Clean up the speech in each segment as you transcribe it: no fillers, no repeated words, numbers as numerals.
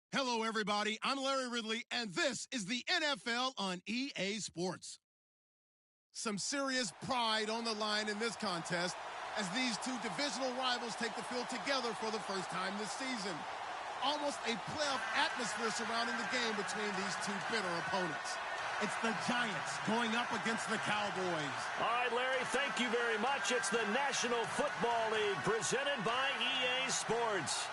Hello, everybody. I'm Larry Ridley, and this is the NFL on EA Sports. Some serious pride on the line in this contest as these two divisional rivals take the field together for the first time this season. Almost a playoff atmosphere surrounding the game between these two bitter opponents. It's the Giants going up against the Cowboys. All right, Larry, thank you very much. It's the National Football League presented by EA Sports.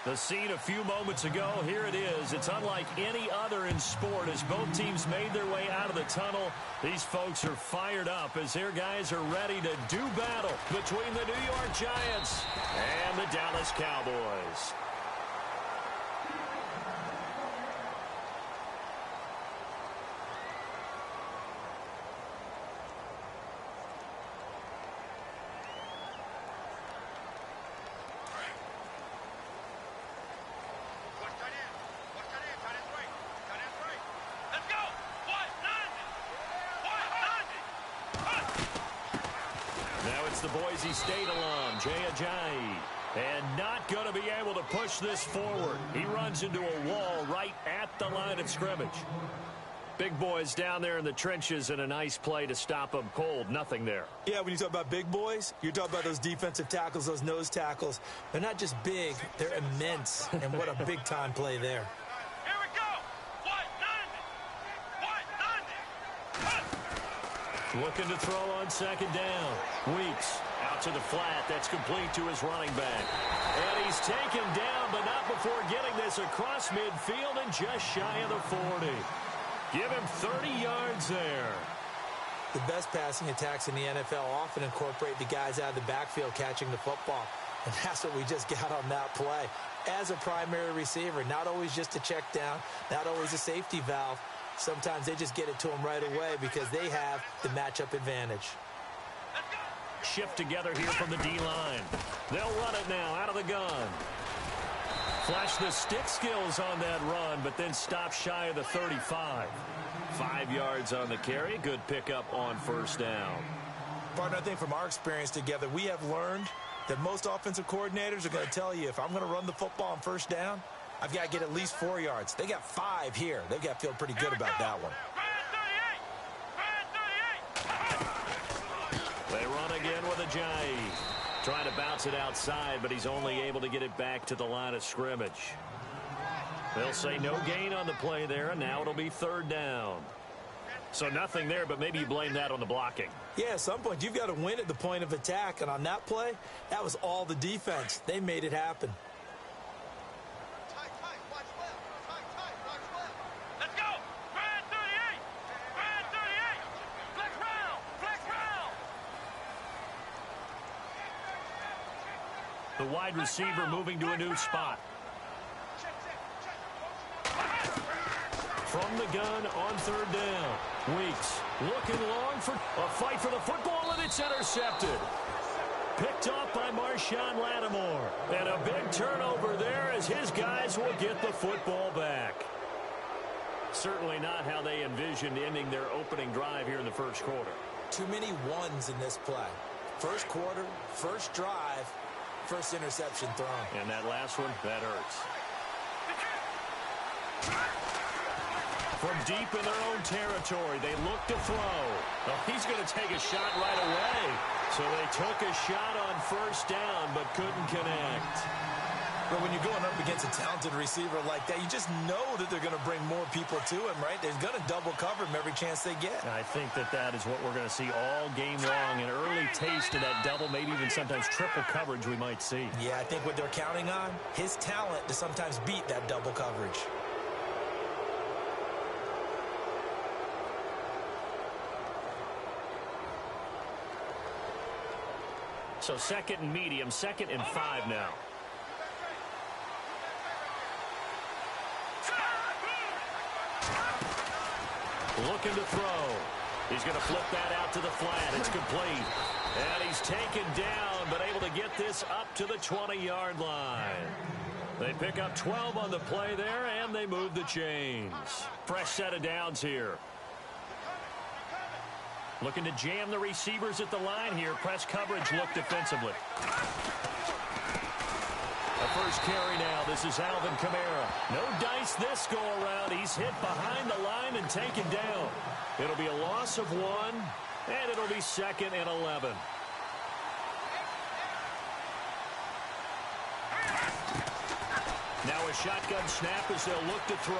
The scene a few moments ago, here it is. It's unlike any other in sport as both teams made their way out of the tunnel. These folks are fired up as their guys are ready to do battle between the New York Giants and the Dallas Cowboys. The Boise State alum, Jay Ajayi, and not going to be able to push this forward. He runs into a wall right at the line of scrimmage. Big boys down there in the trenches and a nice play to stop them cold. Nothing there. Yeah, when you talk about big boys, you're talking about those defensive tackles, those nose tackles. They're not just big, they're immense, and what a big-time play there. Looking to throw on second down. Weeks out to the flat. That's complete to his running back. And he's taken down, but not before getting this across midfield and just shy of the 40. Give him 30 yards there. The best passing attacks in the NFL often incorporate the guys out of the backfield catching the football. And that's what we just got on that play. As a primary receiver, not always just a check down, not always a safety valve. Sometimes they just get it to them right away because they have the matchup advantage. Shift together here from the D-line. They'll run it now out of the gun. Flash the stick skills on that run, but then stop shy of the 35. 5 yards on the carry. Good pickup on first down. Partner, I think from our experience together, we have learned that most offensive coordinators are going to tell you if I'm going to run the football on first down, I've got to get at least 4 yards. They got 5 here. They've got to feel pretty good about that one. They run again with Ajayi. Trying to bounce it outside, but he's only able to get it back to the line of scrimmage. They'll say no gain on the play there, and now it'll be third down. So nothing there, but maybe you blame that on the blocking. Yeah, at some point you've got to win at the point of attack, and on that play, that was all the defense. They made it happen. The wide receiver moving to a new spot. From the gun on third down. Weeks looking long for a fight for the football, and it's intercepted. Picked off by Marshawn Lattimore. And a big turnover there as his guys will get the football back. Certainly not how they envisioned ending their opening drive here in the first quarter. Too many ones in this play. First quarter, first drive, first interception thrown. And that last one, that hurts. From deep in their own territory, they look to throw. Oh, he's going to take a shot right away. So they took a shot on first down, but couldn't connect. But when you're going up against a talented receiver like that, you just know that they're going to bring more people to him, right? They're going to double cover him every chance they get. I think that is what we're going to see all game long. An early taste of that double, maybe even sometimes triple coverage we might see. Yeah, I think what they're counting on, his talent to sometimes beat that double coverage. So second and medium, 2nd and 5 now. Looking to throw. He's going to flip that out to the flat. It's complete. And he's taken down, but able to get this up to the 20-yard line. They pick up 12 on the play there, and they move the chains. Fresh set of downs here. Looking to jam the receivers at the line here. Press coverage look defensively. A first carry now. This is Alvin Kamara. No dice this go-around. He's hit behind the line and taken down. It'll be a loss of 1, and it'll be 2nd and 11. Now a shotgun snap as they'll look to throw.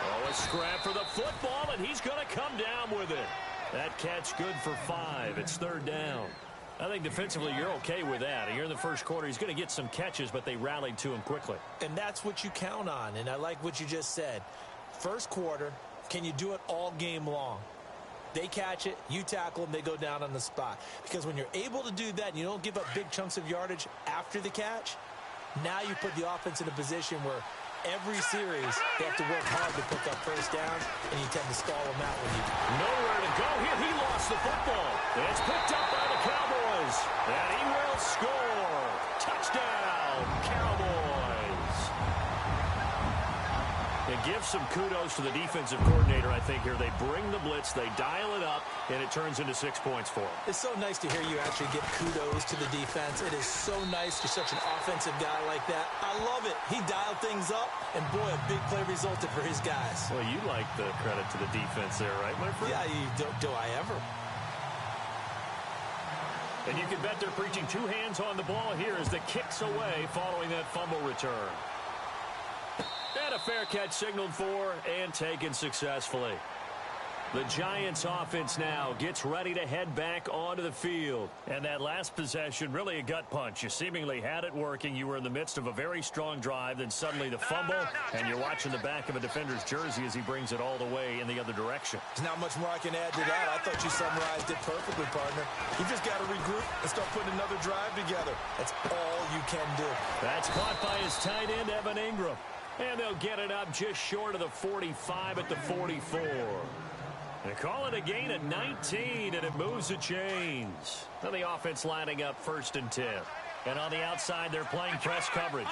Oh, a scrap for the football, and he's going to come down with it. That catch good for 5. It's 3rd down. I think defensively you're okay with that. Here in the first quarter, he's going to get some catches, but they rallied to him quickly. And that's what you count on, and I like what you just said. First quarter, can you do it all game long? They catch it, you tackle them, they go down on the spot. Because when you're able to do that and you don't give up big chunks of yardage after the catch, now you put the offense in a position where every series they have to work hard to pick up first downs, and you tend to stall them out when you do. Nowhere to go here. He lost the football. It's picked up by the Cowboys, and he will score. Touchdown, Cowboys. It gives some kudos to the defensive coordinator, I think, here. They bring the blitz, they dial it up, and it turns into 6 points for them. It's so nice to hear you actually give kudos to the defense. It is so nice you're such an offensive guy like that. I love it. He dialed things up, and boy, a big play resulted for his guys. Well, you like the credit to the defense there, right, my friend? Yeah, do I ever? And you can bet they're preaching 2 hands on the ball here as the kick's away following that fumble return. And a fair catch signaled for and taken successfully. The Giants offense now gets ready to head back onto the field. And that last possession, really a gut punch. You seemingly had it working. You were in the midst of a very strong drive. Then suddenly the fumble, and you're watching the back of a defender's jersey as he brings it all the way in the other direction. There's not much more I can add to that. I thought you summarized it perfectly, partner. You just got to regroup and start putting another drive together. That's all you can do. That's caught by his tight end, Evan Ingram. And they'll get it up just short of the 45 at the 44. They call it a gain of 19, and it moves the chains. Now the offense lining up 1st and 10. And on the outside, they're playing press coverage.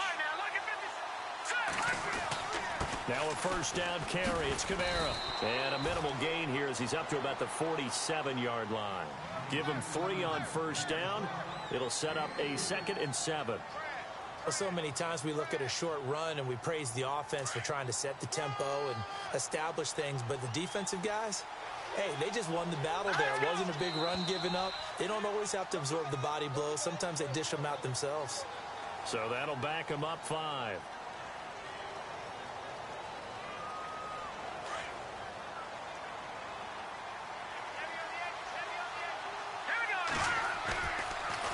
Now a first down carry. It's Kamara. And a minimal gain here as he's up to about the 47-yard line. Give him 3 on first down. It'll set up a 2nd and 7. So many times we look at a short run and we praise the offense for trying to set the tempo and establish things, but the defensive guys, hey, they just won the battle there. It wasn't a big run given up. They don't always have to absorb the body blows. Sometimes they dish them out themselves. So that'll back them up 5.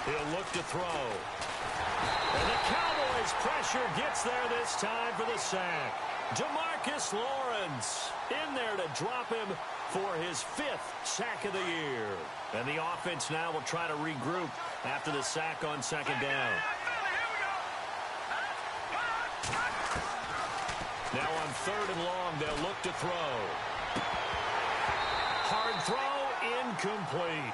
He'll look to throw. And the Cowboys pressure gets there this time for the sack. DeMarcus Lawrence in there to drop him for his 5th sack of the year. And the offense now will try to regroup after the sack on 2nd down. Now on 3rd and long, they'll look to throw. Hard throw, incomplete.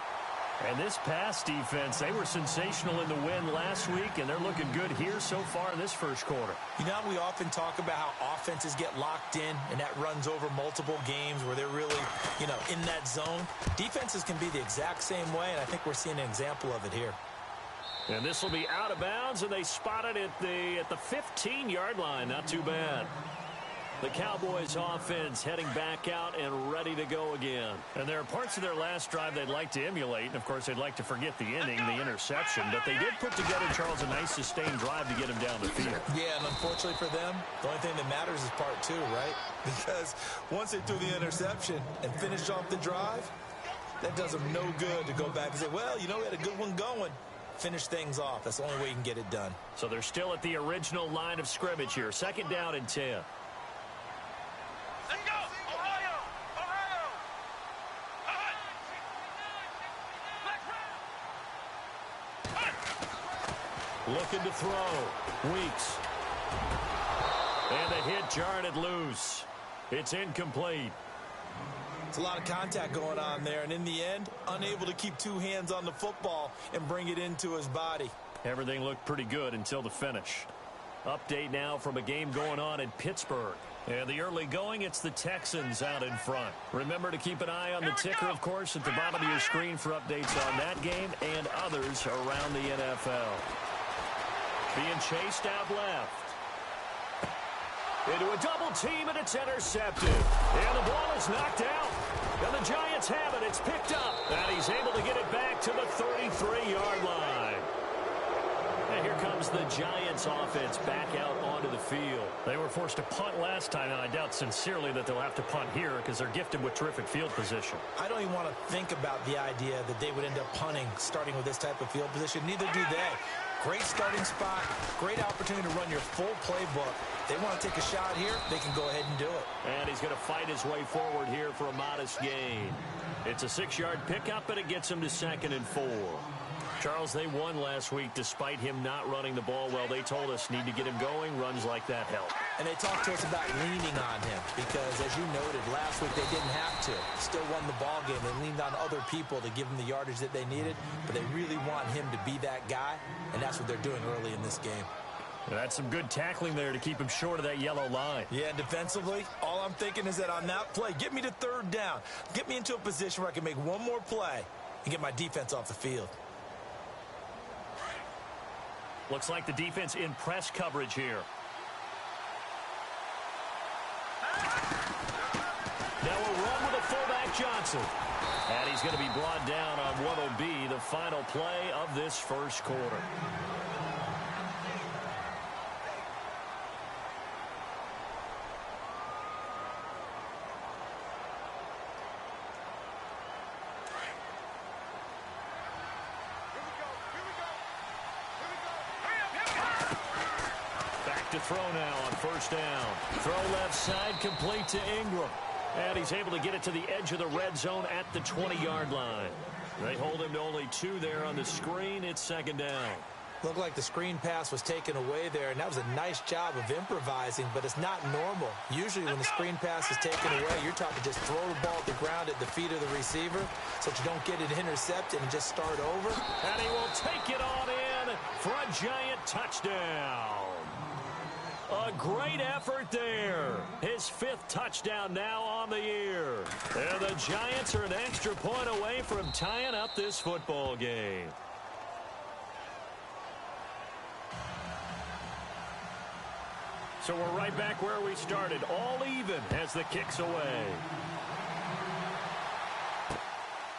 And this pass defense, they were sensational in the win last week, and they're looking good here so far in this first quarter. You know, we often talk about how offenses get locked in, and that runs over multiple games where they're really, in that zone. Defenses can be the exact same way, and I think we're seeing an example of it here. And this will be out of bounds, and they spot it at the 15-yard line. Not too bad. The Cowboys offense heading back out and ready to go again. And there are parts of their last drive they'd like to emulate. And, of course, they'd like to forget the inning, the interception. But they did put together, Charles, a nice sustained drive to get him down the field. Yeah, and unfortunately for them, the only thing that matters is part 2, right? Because once they threw the interception and finished off the drive, that does them no good to go back and say, well, we had a good one going. Finish things off. That's the only way you can get it done. So they're still at the original line of scrimmage here. 2nd down and 10. Let's go! Ohio! Ohio! Looking to throw. Weeks. And the hit jarred it loose. It's incomplete. It's a lot of contact going on there, and in the end, unable to keep 2 hands on the football and bring it into his body. Everything looked pretty good until the finish. Update now from a game going on in Pittsburgh. And the early going, it's the Texans out in front. Remember to keep an eye on the ticker, of course, at the bottom of your screen for updates on that game and others around the NFL. Being chased out left. Into a double team, and it's intercepted. And the ball is knocked out. And the Giants have it. It's picked up. And he's able to get it back to the 33-yard line. And here comes the Giants offense back out onto the field. They were forced to punt last time, and I doubt sincerely that they'll have to punt here because they're gifted with terrific field position. I don't even want to think about the idea that they would end up punting starting with this type of field position. Neither do they. Great starting spot, great opportunity to run your full playbook. They want to take a shot here, they can go ahead and do it. And he's going to fight his way forward here for a modest gain. It's a 6-yard pickup, and it gets him to 2nd and 4. Charles, they won last week despite him not running the ball well. They told us need to get him going. Runs like that help. And they talked to us about leaning on him because, as you noted, last week they didn't have to. Still won the ball game. They leaned on other people to give them the yardage that they needed, but they really want him to be that guy, and that's what they're doing early in this game. That's some good tackling there to keep him short of that yellow line. Yeah, and defensively, all I'm thinking is that on that play, get me to 3rd down. Get me into a position where I can make one more play and get my defense off the field. Looks like the defense in press coverage here. Now a run with a fullback Johnson. And he's going to be brought down on what will be the final play of this first quarter. To throw now on 1st down. Throw left side, complete to Ingram. And he's able to get it to the edge of the red zone at the 20-yard line. They hold him to only 2 there on the screen. It's 2nd down. Looked like the screen pass was taken away there, and that was a nice job of improvising, but it's not normal. Usually when the screen pass is taken away, you're taught to just throw the ball at the ground at the feet of the receiver so that you don't get it intercepted and just start over. And he will take it on in for a Giant touchdown. A great effort there. His 5th touchdown now on the year. And the Giants are an extra point away from tying up this football game. So we're right back where we started, all even as the kick's away.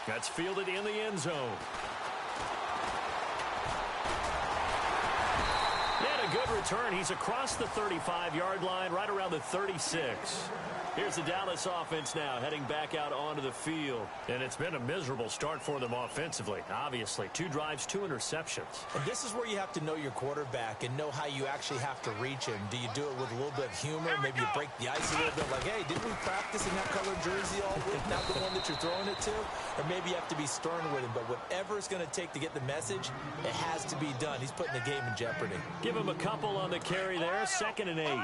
That's fielded in the end zone. And a good return. He's across the 35-yard line, right around the 36. Here's the Dallas offense now, heading back out onto the field. And it's been a miserable start for them offensively, obviously. 2 drives, 2 interceptions. And this is where you have to know your quarterback and know how you actually have to reach him. Do you do it with a little bit of humor? Maybe you break the ice a little bit, like, hey, didn't we practice in that colored jersey all week, not the one that you're throwing it to? Or maybe you have to be stern with him. But whatever it's going to take to get the message, it has to be done. He's putting the game in jeopardy. Give him a couple on the carry there, 2nd and 8.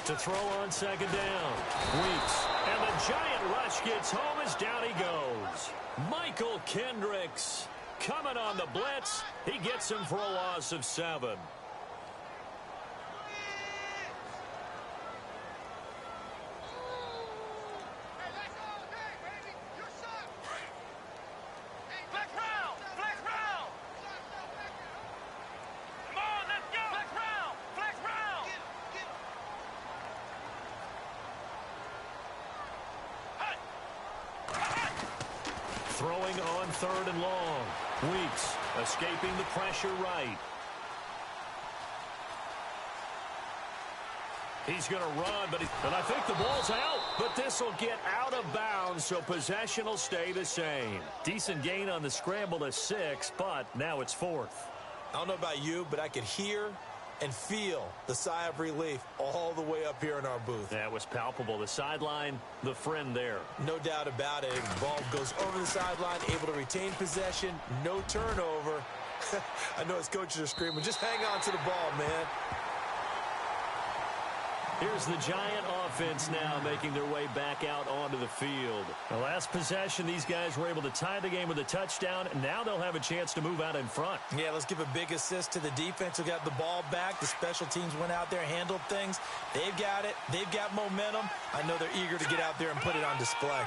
To throw on 2nd down. Weeks. And the Giant rush gets home as down he goes. Michael Kendricks coming on the blitz. He gets him for a loss of 7. Throwing on 3rd and long. Weeks escaping the pressure right. He's going to run, but I think the ball's out. But this will get out of bounds, so possession will stay the same. Decent gain on the scramble to 6, but now it's 4th. I don't know about you, but I could hear and feel the sigh of relief all the way up here in our booth. That was palpable. The sideline, the friend there. No doubt about it. The ball goes over the sideline, able to retain possession, no turnover. I know his coaches are screaming, just hang on to the ball, man. Here's the Giant offense now making their way back out onto the field. The last possession, these guys were able to tie the game with a touchdown, and now they'll have a chance to move out in front. Yeah, let's give a big assist to the defense who got the ball back. The special teams went out there, handled things. They've got it. They've got momentum. I know they're eager to get out there and put it on display.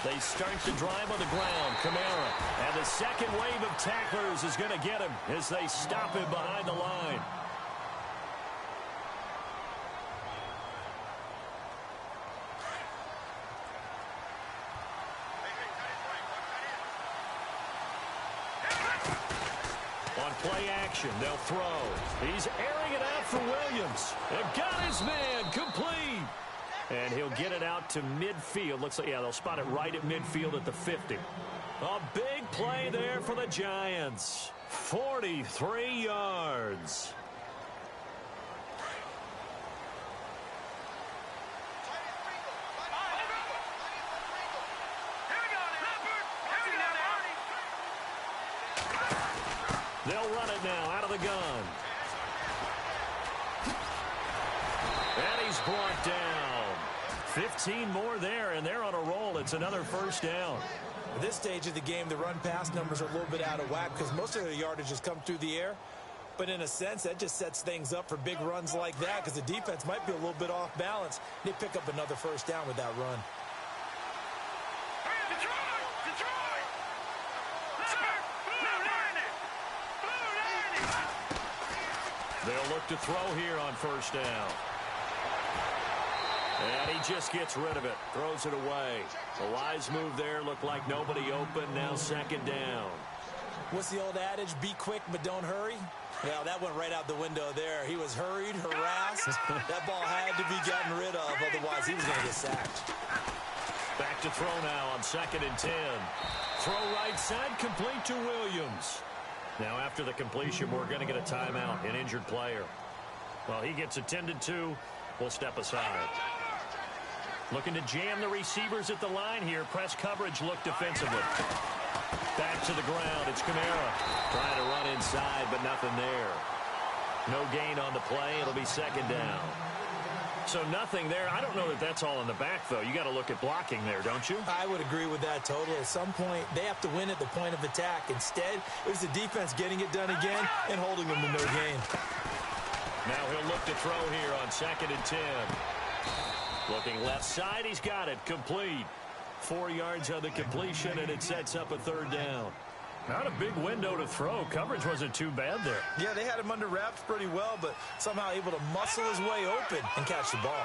They start to drive on the ground. Kamara. And the second wave of tacklers is going to get him as they stop him behind the line. On play action, they'll throw. He's airing it out for Williams. They've got his man complete. And he'll get it out to midfield. Looks like, yeah, they'll spot it right at midfield at the 50. A big play there for the Giants. 43 yards. They'll run it now out of the gun. And he's brought down. 15 more there, and they're on a roll. It's another first down. At this stage of the game, the run-pass numbers are a little bit out of whack because most of their yardage has come through the air. But in a sense, that just sets things up for big runs like that because the defense might be a little bit off balance. They pick up another first down with that run. They'll look to throw here on first down. And he just gets rid of it. Throws it away. A wise move there. Looked like nobody open. Now second down. What's the old adage? Be quick, but don't hurry. Well, that went right out the window there. He was hurried, harassed. That ball had to be gotten rid of. Otherwise, he was going to get sacked. Back to throw now on 2nd and 10. Throw right side, complete to Williams. Now after the completion, we're going to get a timeout, an injured player. Well, he gets attended to. We'll step aside. Looking to jam the receivers at the line here. Press coverage look defensively. Back to the ground. It's Kamara. Trying to run inside, but nothing there. No gain on the play. It'll be second down. So nothing there. I don't know that that's all in the back, though. You got to look at blocking there, don't you? I would agree with that totally. At some point, they have to win at the point of attack. Instead, it was the defense getting it done again and holding them to no gain. Now he'll look to throw here on 2nd and 10. Looking left side. He's got it. Complete. 4 yards on the completion, and it sets up a third down. Not a big window to throw. Coverage wasn't too bad there. Yeah, they had him under wraps pretty well, but somehow able to muscle his way open and catch the ball.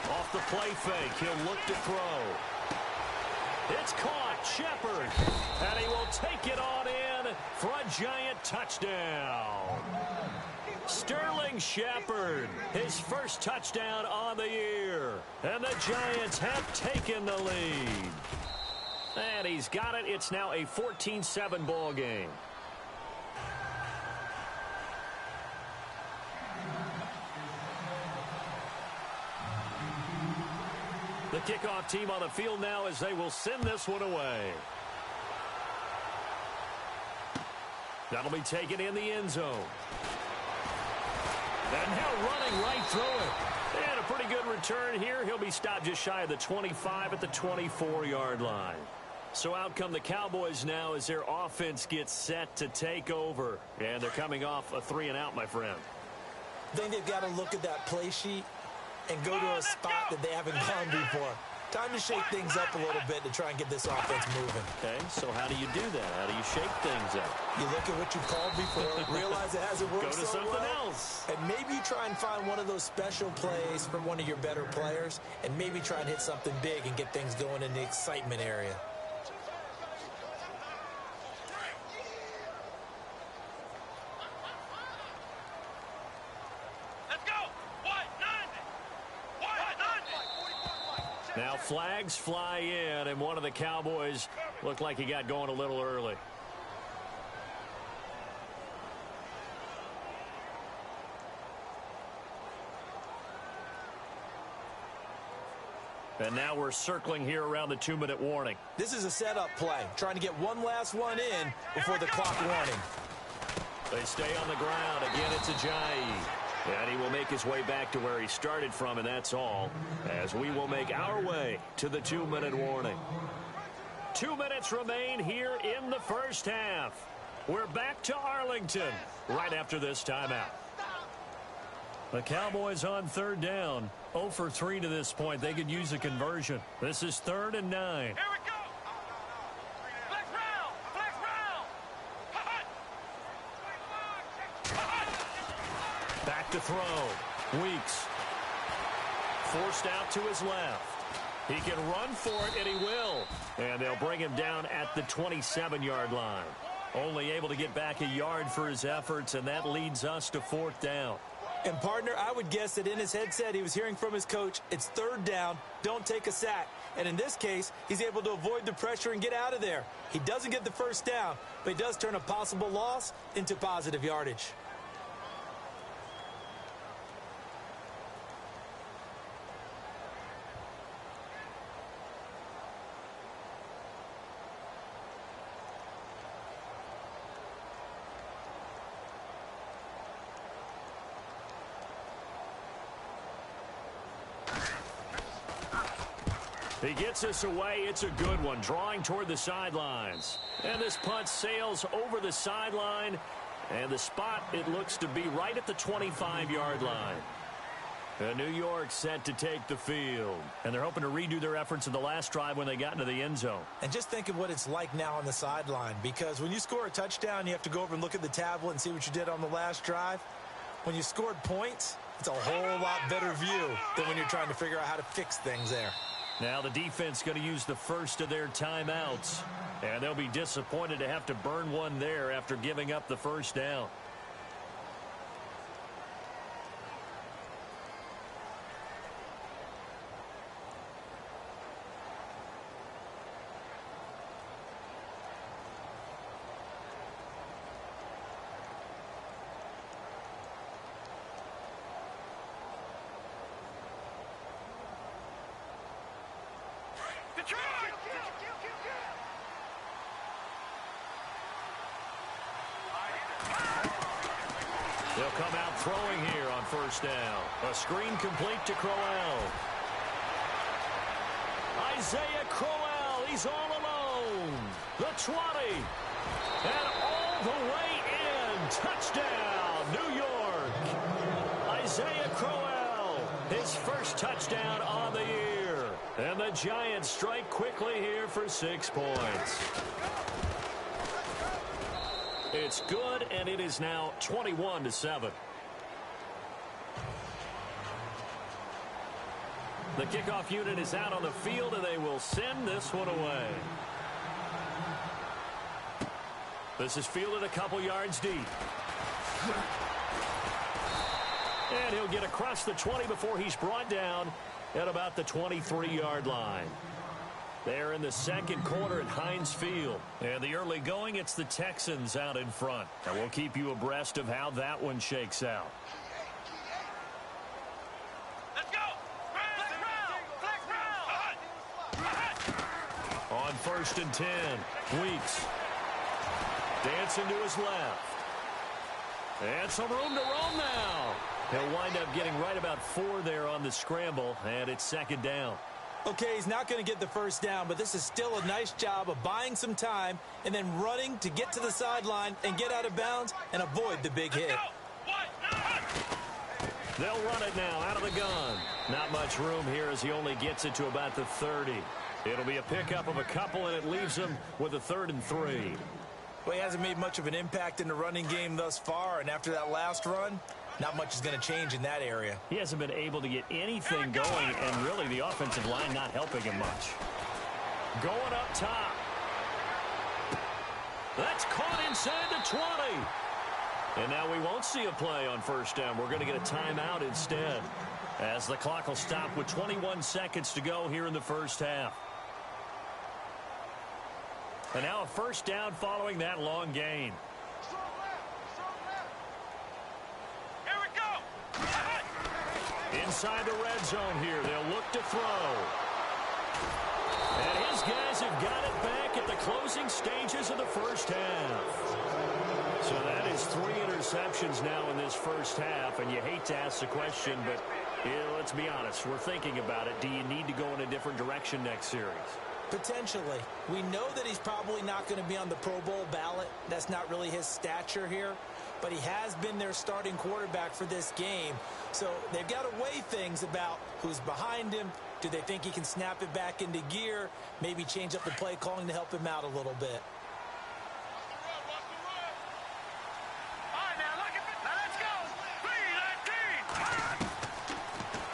Off the play fake, he'll look to throw. It's caught, Shepard, and he will take it on in for a Giant touchdown. Sterling Shepard, his first touchdown on the year. And the Giants have taken the lead. And he's got it. It's now a 14-7 ball game. The kickoff team on the field now as they will send this one away. That'll be taken in the end zone. And now running right through it. And a pretty good return here. He'll be stopped just shy of the 25 at the 24-yard line. So out come the Cowboys now as their offense gets set to take over. And they're coming off a 3-and-out, my friend. I think they've got to look at that play sheet and go to a spot that they haven't gone before. Time to shake things up a little bit to try and get this offense moving. Okay, so how do you do that? How do you shake things up? You look at what you've called before, realize it hasn't worked Go to so something well, else. and maybe you try and find one of those special plays from one of your better players, and maybe try and hit something big and get things going in the excitement area. Now flags fly in, and one of the Cowboys looked like he got going a little early. And now we're circling here around the 2-minute warning. This is a setup play, trying to get one last one in before the clock warning. They stay on the ground. Again, it's Ajayi. And he will make his way back to where he started from, and that's all, as we will make our way to the 2-minute warning. 2 minutes remain here in the first half. We're back to Arlington right after this timeout. The Cowboys on third down. 0 for 3 to this point. They could use a conversion. This is 3rd and 9. Here we go. Flex round. Flex round. Back to throw. Weeks. Forced out to his left. He can run for it, and he will. And they'll bring him down at the 27-yard line. Only able to get back a yard for his efforts, and that leads us to 4th down. And, partner, I would guess that in his headset he was hearing from his coach, it's 3rd down, don't take a sack. And in this case, he's able to avoid the pressure and get out of there. He doesn't get the first down, but he does turn a possible loss into positive yardage. He gets us away. It's a good one, drawing toward the sidelines. And this punt sails over the sideline. And the spot, it looks to be right at the 25-yard line. And New York set to take the field. And they're hoping to redo their efforts in the last drive when they got into the end zone. And just think of what it's like now on the sideline, because when you score a touchdown, you have to go over and look at the tablet and see what you did on the last drive. When you scored points, it's a whole lot better view than when you're trying to figure out how to fix things there. Now the defense going to use the first of their timeouts. And they'll be disappointed to have to burn one there after giving up the first down. They'll come out throwing here on first down. A screen complete to Crowell. Isaiah Crowell, he's all alone. The 20. And all the way in. Touchdown, New York. Isaiah Crowell, his first touchdown on the year. And the Giants strike quickly here for 6 points. It's good, and it is now 21-7. The kickoff unit is out on the field, and they will send this one away. This is fielded a couple yards deep. And he'll get across the 20 before he's brought down at about the 23-yard line. They're in the second quarter at Heinz Field. And the early going, it's the Texans out in front. And we'll keep you abreast of how that one shakes out. Let's go. Flex round. On 1st and 10, Weeks. Dancing to his left. And some room to roam now. He'll wind up getting right about 4 there on the scramble, and it's 2nd down. Okay, he's not going to get the first down, but this is still a nice job of buying some time and then running to get to the sideline and get out of bounds and avoid the big hit. They'll run it now out of the gun. Not much room here as he only gets it to about the 30. It'll be a pickup of a couple, and it leaves him with a 3rd and 3. Well, he hasn't made much of an impact in the running game thus far, and after that last run, not much is going to change in that area. He hasn't been able to get anything going, and really the offensive line not helping him much. Going up top. That's caught inside the 20. And now we won't see a play on first down. We're going to get a timeout instead, as the clock will stop with 21 seconds to go here in the first half. And now a first down following that long gain. Inside the red zone here. They'll look to throw. And his guys have got it back at the closing stages of the first half. So that is 3 interceptions now in this first half, and you hate to ask the question, but let's be honest. We're thinking about it. Do you need to go in a different direction next series? Potentially. We know that he's probably not going to be on the Pro Bowl ballot. That's not really his stature here. But he has been their starting quarterback for this game. So they've got to weigh things about who's behind him. Do they think he can snap it back into gear? Maybe change up the play calling to help him out a little bit.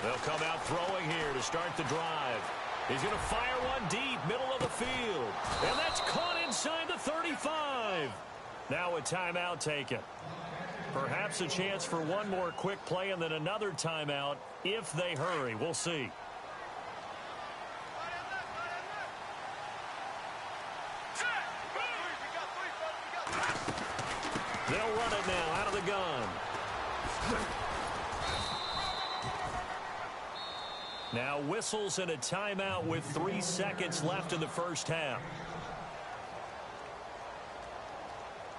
They'll come out throwing here to start the drive. He's going to fire one deep, middle of the field. And that's caught inside the 35. Now a timeout taken. Perhaps a chance for one more quick play and then another timeout if they hurry. We'll see. They'll run it now out of the gun. Now whistles and a timeout with 3 seconds left in the first half.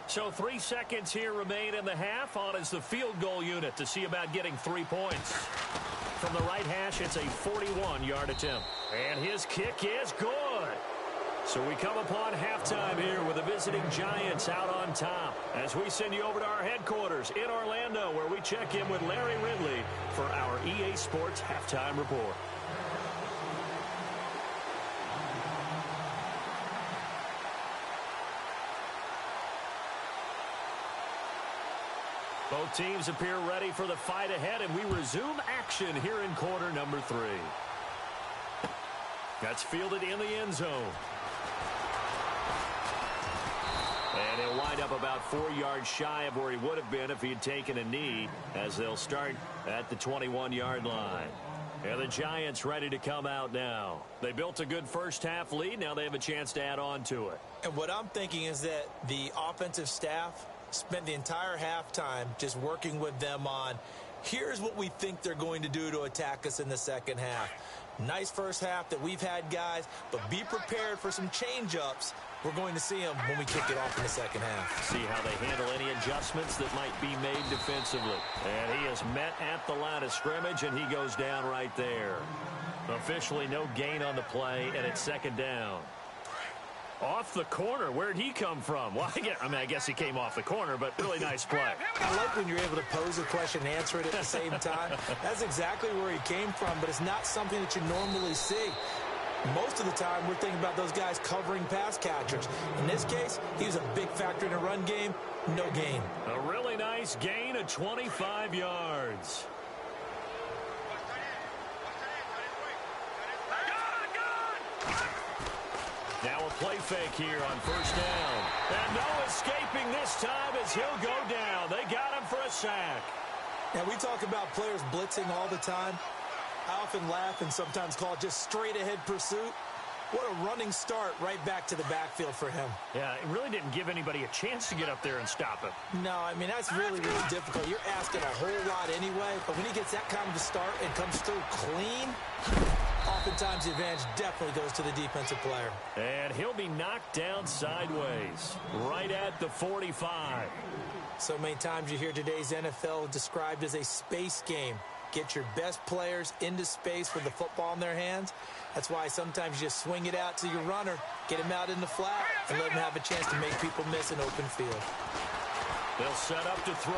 So 3 seconds here remain in the half. On is the field goal unit to see about getting 3 points. From the right hash, it's a 41-yard attempt. And his kick is good. So we come upon halftime here with the visiting Giants out on top. As we send you over to our headquarters in Orlando, where we check in with Larry Ridley for our EA Sports Halftime Report. Both teams appear ready for the fight ahead, and we resume action here in quarter number 3. That's fielded in the end zone. And he'll wind up about 4 yards shy of where he would have been if he had taken a knee, as they'll start at the 21-yard line. And the Giants ready to come out now. They built a good first-half lead. Now they have a chance to add on to it. And what I'm thinking is that the offensive staff spent the entire halftime just working with them on, here's what we think they're going to do to attack us in the second half. Nice first half that we've had, guys, but be prepared for some change-ups. We're going to see them when we kick it off in the second half. See how they handle any adjustments that might be made defensively. And he is met at the line of scrimmage, and he goes down right there. Officially no gain on the play, and it's second down. Off the corner. Where'd he come from? Well, I guess he came off the corner, but really nice play. I like when you're able to pose a question and answer it at the same time. That's exactly where he came from, but it's not something that you normally see. Most of the time, we're thinking about those guys covering pass catchers. In this case, he was a big factor in the run game. No gain. A really nice gain of 25 yards. Now a play fake here on first down. And no escaping this time as he'll go down. They got him for a sack. Now, we talk about players blitzing all the time. I often laugh and sometimes call it just straight-ahead pursuit. What a running start right back to the backfield for him. Yeah, it really didn't give anybody a chance to get up there and stop him. No, I mean, that's really, really difficult. You're asking a whole lot anyway, but when he gets that kind of a start and comes through clean, oftentimes the advantage definitely goes to the defensive player. And he'll be knocked down sideways, right at the 45. So many times you hear today's NFL described as a space game. Get your best players into space with the football in their hands. That's why sometimes you just swing it out to your runner, get him out in the flat, and let him have a chance to make people miss an open field. They'll set up to throw.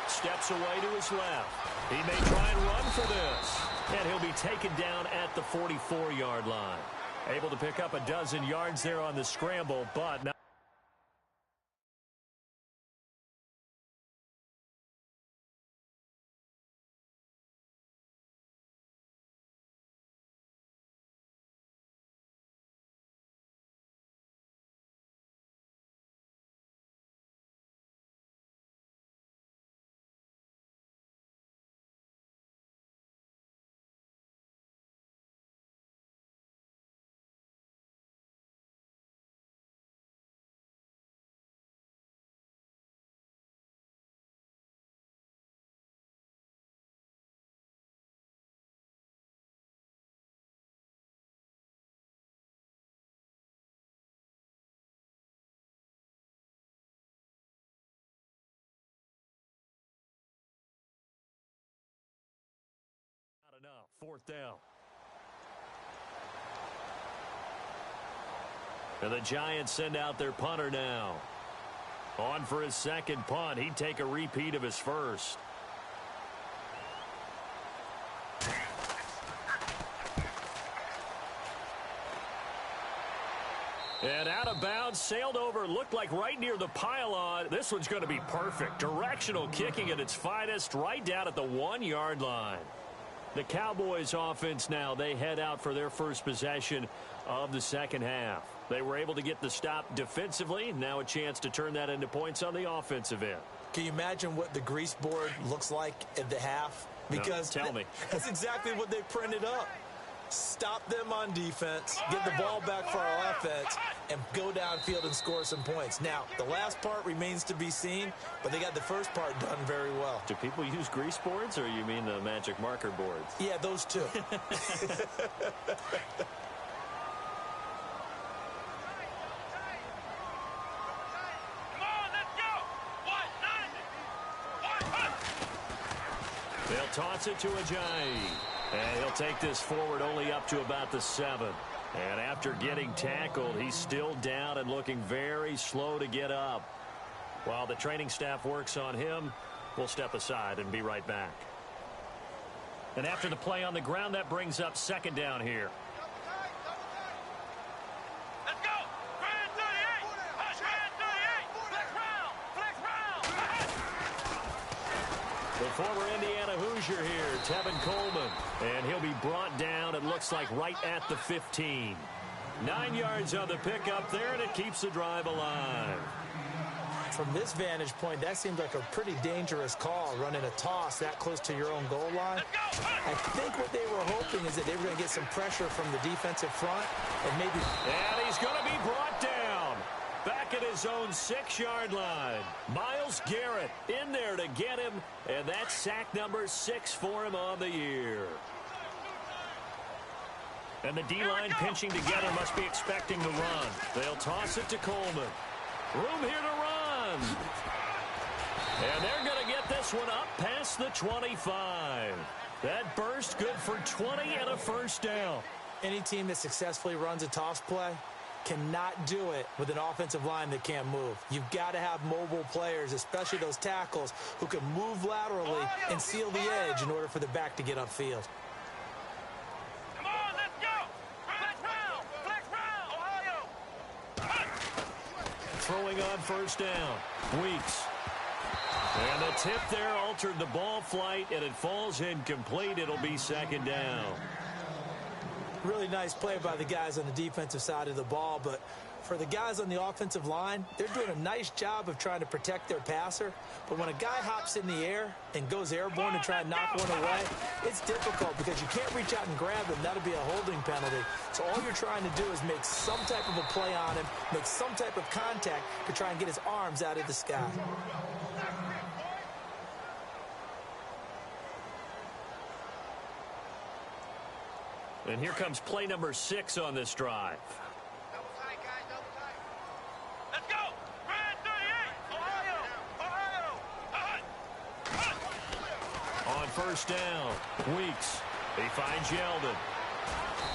Steps away to his left. He may try and run for this. And he'll be taken down at the 44-yard line. Able to pick up a dozen yards there on the scramble, but not 4th down. And the Giants send out their punter now. On for his second punt. He'd take a repeat of his first. And out of bounds, sailed over, looked like right near the pylon. This one's going to be perfect. Directional kicking at its finest, right down at the 1-yard line. The Cowboys offense now, they head out for their first possession of the second half. They were able to get the stop defensively. Now a chance to turn that into points on the offensive end. Can you imagine what the grease board looks like at the half? Because no, tell me. That's exactly what they printed up. Stop them on defense, get the ball back for our offense, and go downfield and score some points. Now, the last part remains to be seen, but they got the first part done very well. Do people use grease boards, or you mean the magic marker boards? Yeah, those two. They'll toss it to Ajayi. And he'll take this forward only up to about the 7. And after getting tackled, he's still down and looking very slow to get up. While the training staff works on him, we'll step aside and be right back. And after the play on the ground, that brings up 2nd down here. Let's go! Grand 38! Grand 38! Flex round! Flex round! The former Indiana Hoosier here, Tevin Coleman. And he'll be brought down, it looks like, right at the 15. 9 yards on the pickup there, and it keeps the drive alive. From this vantage point, that seems like a pretty dangerous call, running a toss that close to your own goal line. I think what they were hoping is that they were going to get some pressure from the defensive front, and maybe... And he's going to be brought down. Back at his own 6-yard line. Myles Garrett in there to get him, and that's sack number 6 for him on the year. And the D-line pinching together must be expecting the run. They'll toss it to Coleman. Room here to run. And they're going to get this one up past the 25. That burst good for 20 and a first down. Any team that successfully runs a toss play cannot do it with an offensive line that can't move. You've got to have mobile players, especially those tackles, who can move laterally and seal the edge in order for the back to get upfield. Come on, let's go! Flex round! Flex round! Ohio! Throwing on first down. Weeks. And the tip there altered the ball flight, and it falls incomplete. It'll be 2nd down. Really nice play by the guys on the defensive side of the ball, but for the guys on the offensive line, they're doing a nice job of trying to protect their passer. But when a guy hops in the air and goes airborne to try and knock one away, it's difficult because you can't reach out and grab him. That'll be a holding penalty. So all you're trying to do is make some type of a play on him, make some type of contact to try and get his arms out of the sky. And here comes play number 6 on this drive. Double tight, guys, double tight. Let's go! Grand 38! Ohio! On first down, Weeks. He finds Yeldon.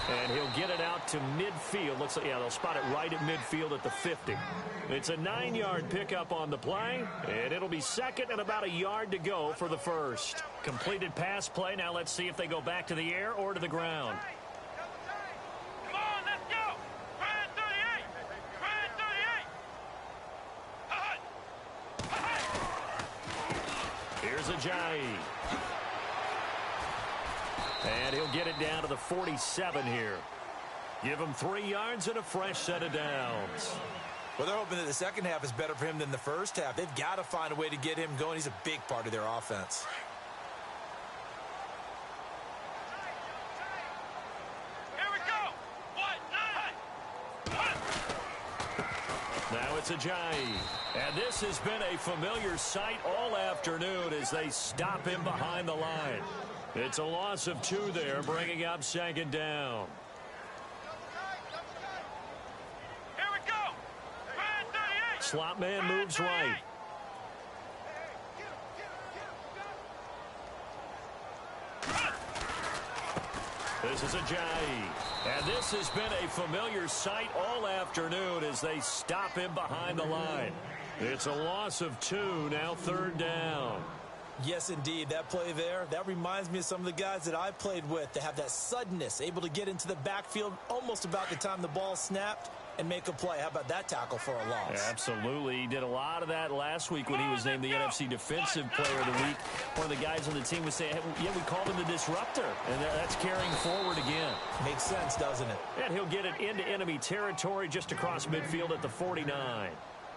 And he'll get it out to midfield. Looks like, yeah, they'll spot it right at midfield at the 50. It's a 9-yard pickup on the play, and it'll be 2nd and about a yard to go for the first. Completed pass play. Now let's see if they go back to the air or to the ground. Come on, let's go! Grand 38! Grand 38! Here's Ajayi. And he'll get it down to the 47 here. Give him 3 yards and a fresh set of downs. Well, they're hoping that the second half is better for him than the first half. They've got to find a way to get him going. He's a big part of their offense. Here we go! Now it's Ajayi. And this has been a familiar sight all afternoon as they stop him behind the line. It's a loss of 2 there, bringing up 2nd down. Here we go! Grand 38! Slot man moves right. This is Ajayi. And this has been a familiar sight all afternoon as they stop him behind the line. It's a loss of 2, now 3rd down. Yes, indeed. That play there, that reminds me of some of the guys that I've played with. They have that suddenness, able to get into the backfield almost about the time the ball snapped and make a play. How about that tackle for a loss? Yeah, absolutely. He did a lot of that last week when he was named the NFC Defensive Player of the Week. One of the guys on the team would say, hey, yeah, we called him the disruptor. And that's carrying forward again. Makes sense, doesn't it? And he'll get it into enemy territory just across midfield at the 49.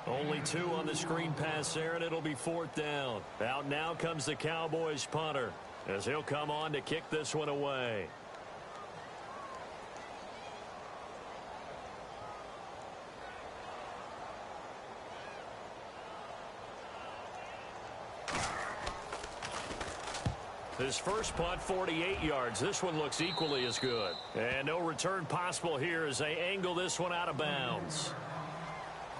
Only 2 on the screen pass there, and it'll be 4th down. Out now comes the Cowboys punter as he'll come on to kick this one away. His first punt, 48 yards. This one looks equally as good. And no return possible here as they angle this one out of bounds.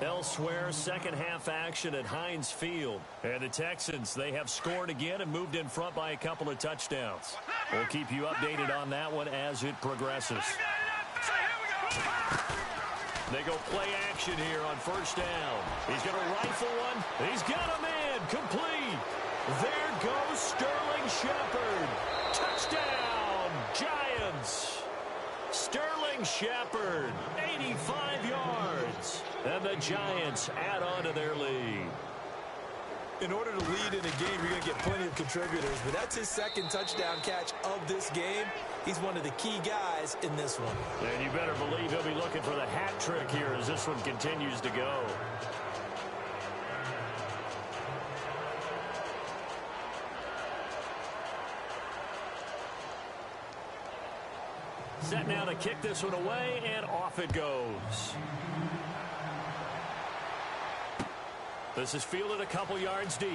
Elsewhere, second half action at Heinz Field. And the Texans, they have scored again and moved in front by a couple of touchdowns. We'll keep you updated on that one as it progresses. They go play action here on 1st down. He's going to rifle one. He's got a man complete. There goes Sterling Shepard. Touchdown, Giants. Sterling Shepard, 85 yards. And the Giants add on to their lead. In order to lead in a game, you're going to get plenty of contributors, but that's his 2nd touchdown catch of this game. He's one of the key guys in this one. And you better believe he'll be looking for the hat trick here as this one continues to go. Set now to kick this one away, and off it goes. This is fielded a couple yards deep.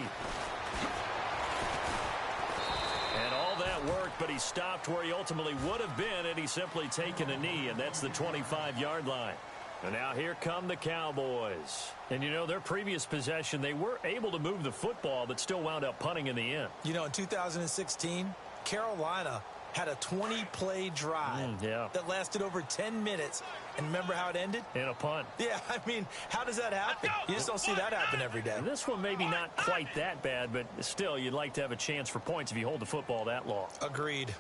And all that worked, but he stopped where he ultimately would have been had he simply taken a knee, and that's the 25-yard line. And now here come the Cowboys. And, you know, their previous possession, they were able to move the football, but still wound up punting in the end. You know, in 2016, Carolina had a 20-play drive that lasted over 10 minutes. And remember how it ended? In a punt. Yeah, I mean, how does that happen? You just don't see that happen every day. And this one maybe not quite that bad, but still, you'd like to have a chance for points if you hold the football that long. Agreed.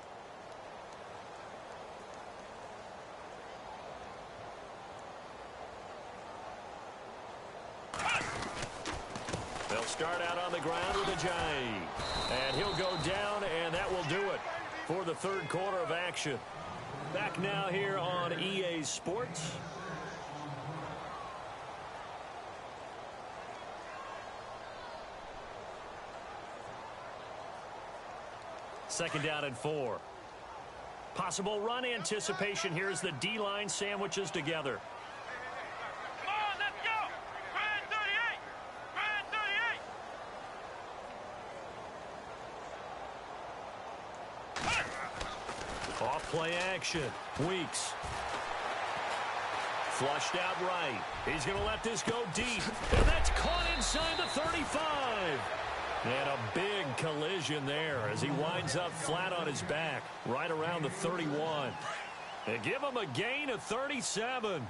They'll start out on the ground with Ajayi. And he'll go down, and that will do it for the 3rd quarter of action. Back now here on EA Sports. Second down and 4. Possible run anticipation here as the D-line sandwiches together. Come on, let's go! Grand 38! Grand 38! Off play action. Weeks. Flushed out right. He's going to let this go deep. And that's caught inside the 35. And a big collision there as he winds up flat on his back right around the 31. They give him a gain of 37.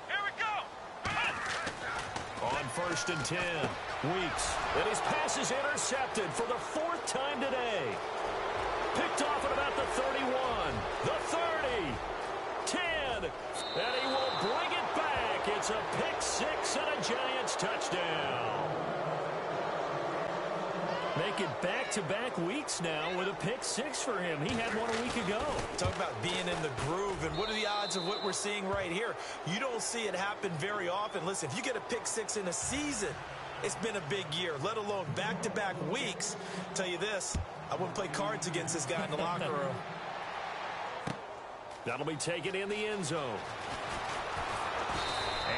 Here we go! On 1st and 10. Weeks. And his pass is intercepted for the 4th time today. Picked off at about the 31, the 30, 10, and he will bring it back. It's a pick 6 and a Giants touchdown. Make it back-to-back weeks now with a pick 6 for him. He had one a week ago. Talk about being in the groove, and what are the odds of what we're seeing right here? You don't see it happen very often. Listen, if you get a pick 6 in a season, it's been a big year, let alone back-to-back weeks. I'll tell you this, I wouldn't play cards against this guy in the locker room. That'll be taken in the end zone.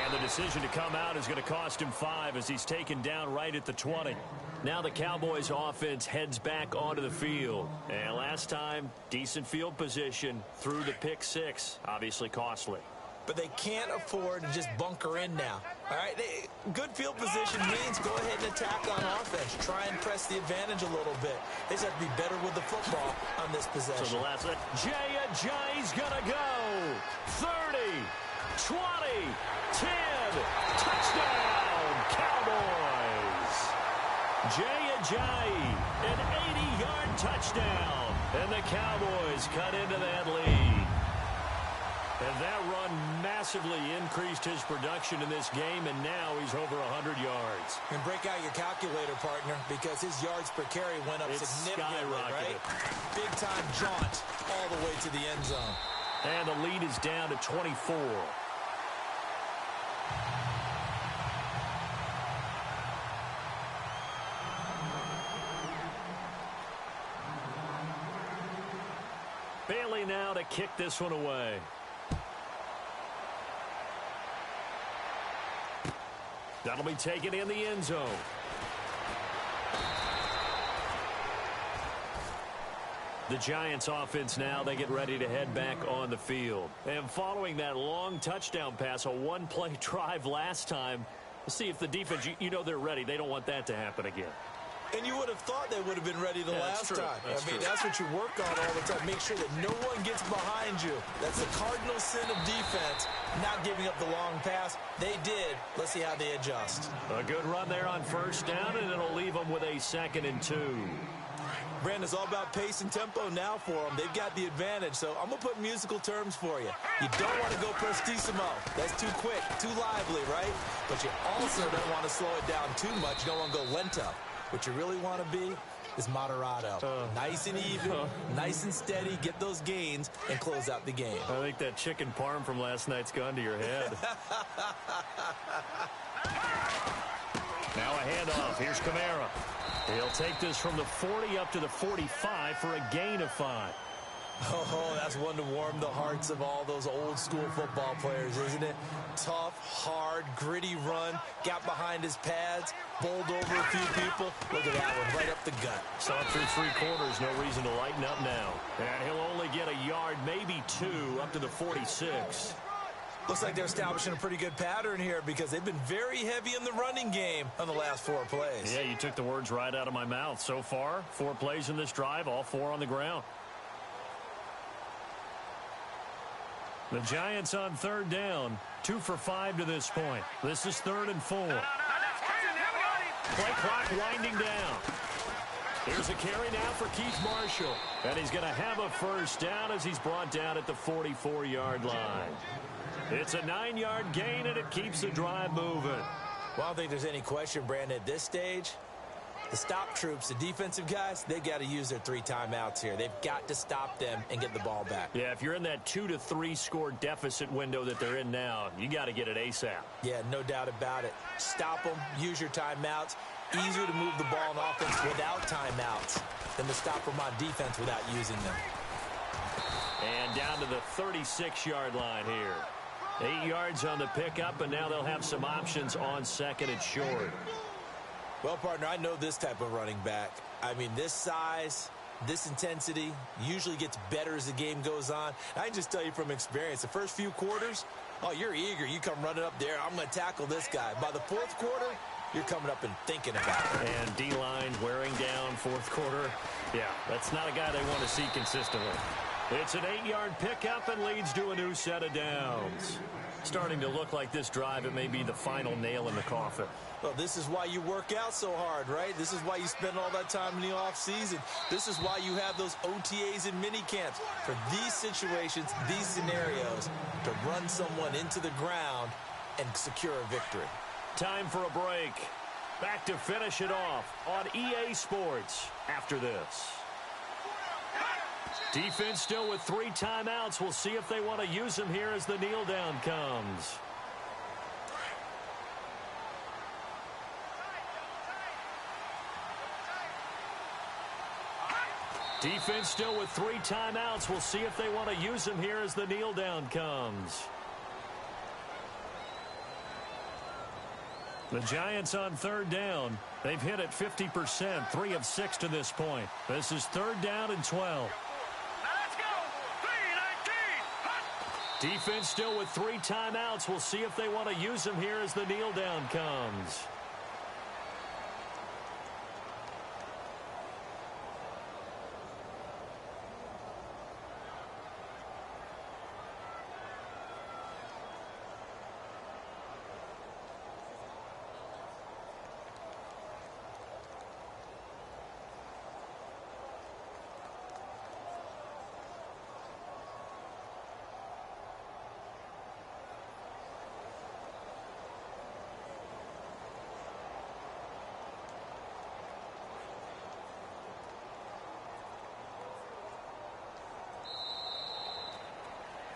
And the decision to come out is going to cost him 5 as he's taken down right at the 20. Now the Cowboys offense heads back onto the field. And last time, decent field position through the pick 6. Obviously costly. But they can't afford to just bunker in now. All right, good field position means go ahead and attack on offense. Try and press the advantage a little bit. They just have to be better with the football on this possession. So the last one, Jay's gonna go. 30, 20, 10, touchdown, Cowboys. Jay, an 80-yard touchdown, and the Cowboys cut into that lead. And that run massively increased his production in this game, and now he's over 100 yards. And break out your calculator, partner, because his yards per carry went up significantly, right? Big-time jaunt all the way to the end zone. And the lead is down to 24. Bailey now to kick this one away. That'll be taken in the end zone. The Giants offense now, they get ready to head back on the field. And following that long touchdown pass, a one-play drive last time, let's see if the defense, you know they're ready. They don't want that to happen again. And you would have thought they would have been ready the last time. That's what you work on all the time. Make sure that no one gets behind you. That's the cardinal sin of defense, not giving up the long pass. They did. Let's see how they adjust. A good run there on first down, and it'll leave them with a 2nd and 2. Brandon, it's all about pace and tempo now for them. They've got the advantage, so I'm going to put musical terms for you. You don't want to go prestissimo. That's too quick, too lively, right? But you also don't want to slow it down too much. You don't want to go lento. What you really want to be is moderato. Nice and even, nice and steady, get those gains, and close out the game. I think that chicken parm from last night's gone to your head. Now a handoff. Here's Kamara. He'll take this from the 40 up to the 45 for a gain of 5. Oh, that's one to warm the hearts of all those old school football players, isn't it? Tough, hard, gritty run, got behind his pads, bowled over a few people. Look at that one, right up the gut. Saw it through 3 quarters, no reason to lighten up now. And he'll only get a yard, maybe 2, up to the 46. Looks like they're establishing a pretty good pattern here because they've been very heavy in the running game on the last 4 plays. Yeah, you took the words right out of my mouth. So far, 4 plays in this drive, all 4 on the ground. The Giants on 3rd down, 2 for 5 to this point. This is 3rd and 4. Play clock winding down. Here's a carry now for Keith Marshall. And he's going to have a first down as he's brought down at the 44-yard line. It's a 9-yard gain, and it keeps the drive moving. Well, I don't think there's any question, Brandon, at this stage. The stop troops, the defensive guys, they got to use their 3 timeouts here. They've got to stop them and get the ball back. Yeah, if you're in that 2 to 3 score deficit window that they're in now, you got to get it ASAP. Yeah, no doubt about it. Stop them, use your timeouts. Easier to move the ball on offense without timeouts than to stop them on defense without using them. And down to the 36-yard line here. 8 yards on the pickup, and now they'll have some options on 2nd and short. Well, partner, I know this type of running back. I mean, this size, this intensity usually gets better as the game goes on. I can just tell you from experience, the first few quarters, oh, you're eager. You come running up there. I'm going to tackle this guy. By the 4th quarter, you're coming up and thinking about it. And D-line wearing down 4th quarter. Yeah, that's not a guy they want to see consistently. It's an 8-yard pickup and leads to a new set of downs. Starting to look like this drive, it may be the final nail in the coffin. Well, this is why you work out so hard, right? This is why you spend all that time in the offseason. This is why you have those OTAs and mini camps. For these situations, these scenarios, to run someone into the ground and secure a victory. Time for a break. Back to finish it off on EA Sports after this. Defense still with 3 timeouts. We'll see if they want to use them here as the kneel down comes. Defense still with 3 timeouts. We'll see if they want to use them here as the kneel down comes. The Giants on 3rd down. They've hit it 50%, 3 of 6 to this point. This is 3rd down and 12. Defense still with 3 timeouts. We'll see if they want to use them here as the kneel down comes.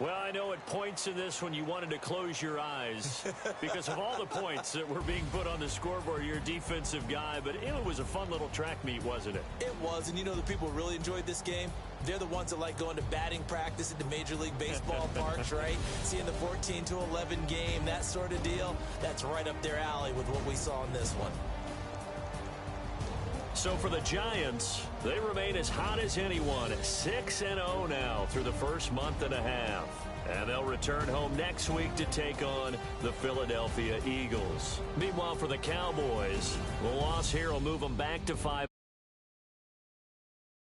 Well, I know at points in this when you wanted to close your eyes because of all the points that were being put on the scoreboard. You're a defensive guy, but it was a fun little track meet, wasn't it? It was, and you know the people who really enjoyed this game? They're the ones that like going to batting practice at the Major League Baseball parks, right? Seeing the 14-11 game, that sort of deal. That's right up their alley with what we saw in this one. So for the Giants, they remain as hot as anyone, 6-0 now through the first month and a half. And they'll return home next week to take on the Philadelphia Eagles. Meanwhile, for the Cowboys, the loss here will move them back to 500.